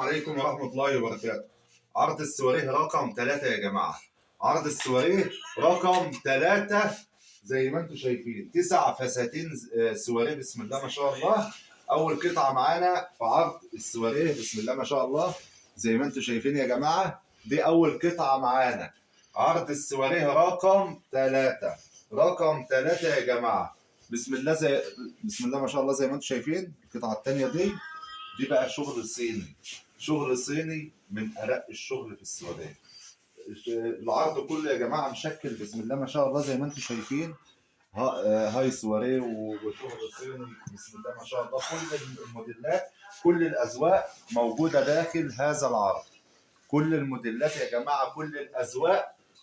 عليكم ورحمة الله وبركاته. عرض السواريه رقم 3 يا جماعة. عرض السواريه رقم 3 زي ما انتم شايفين 9 فساتين سواريه بسم الله ما شاء الله. أول قطعة معانا في عرض السواريه بسم الله ما شاء الله زي ما انتم شايفين يا جماعة. دي أول قطعة معانا عرض السواريه رقم 3. رقم 3 يا جماعة بسم الله ما شاء الله زي ما انتم شايفين. القطعة الثانية دي بقى شغل صيني، شغل صيني من أرق الشغل في السعودية. العرض كله يا جماعة مشكل بسم الله ما شاء الله زي ما انتم شايفين. هاي سواريه وشغل صيني بسم الله ما شاء الله. كل الموديلات كل الأذواق موجودة داخل هذا العرض. كل الموديلات يا جماعة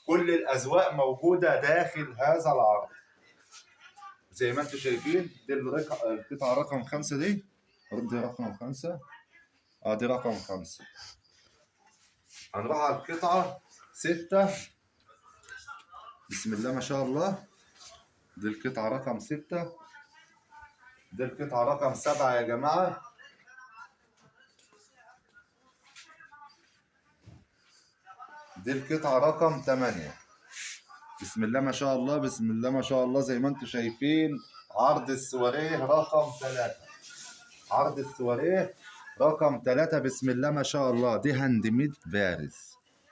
كل الأذواق موجودة داخل هذا العرض زي ما انتم شايفين. دي القطعة رقم 5 دي رقم 5. دي رقم 5. هنروح على القطعة 6 بسم الله ما شاء الله. دي القطعة رقم 6. دي القطعة رقم 7 يا جماعة. دي القطعة رقم 8 بسم الله ما شاء الله. بسم الله ما شاء الله زي ما انتم شايفين. عرض السواريه رقم 3. عرض السواريه رقم 3 بسم الله ما شاء الله. دي هاند ميد بارز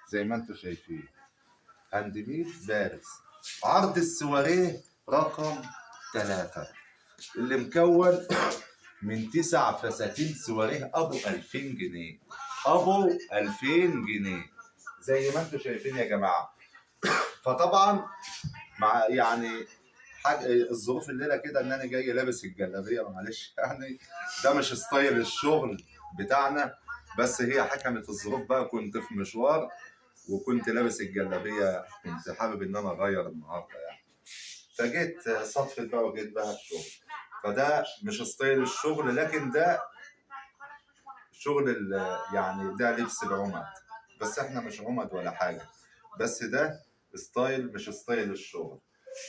زي ما انتم شايفين. هاند ميد بارز. عرض السواريه رقم 3 اللي مكون من 9 فساتين سواريه ابو 2000 جنيه. ابو 2000 جنيه زي ما انتم شايفين يا جماعه. فطبعا مع يعني الظروف الليله كده ان انا جاي لابس الجلابيه معلش يعني ده مش ستايل الشغل بتاعنا، بس هي حكمت الظروف بقى. كنت في مشوار وكنت لابس الجلابيه، كنت حابب ان انا اغير النهارده يعني، فجيت صدفه بقى وجيت بقى الشغل. فده مش ستايل الشغل، لكن ده شغل يعني ده لبس العمد، بس احنا مش عمد ولا حاجه، بس ده ستايل مش ستايل الشغل.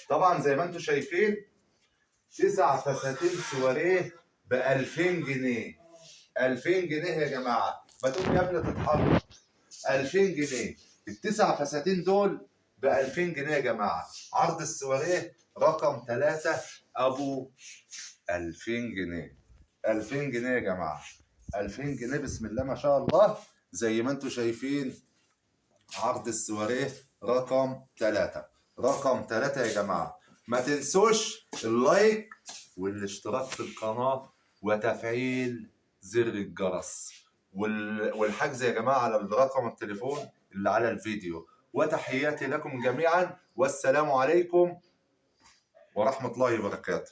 طبعا زي ما انتم شايفين 9 فساتين سواريه ب 2000 جنيه. 2000 جنيه يا جماعه، ما تقوم يا ابني تتحرك. 2000 جنيه التسع فساتين دول ب 2000 جنيه يا جماعه. عرض السواريه رقم 3 ابو 2000 جنيه. 2000 جنيه يا جماعه. 2000 جنيه بسم الله ما شاء الله زي ما انتم شايفين. عرض السواريه رقم 3. رقم 3 يا جماعه. ما تنسوش اللايك والاشتراك في القناه وتفعيل زر الجرس والحجز يا جماعه على رقم التليفون اللي على الفيديو. وتحياتي لكم جميعا والسلام عليكم ورحمه الله وبركاته.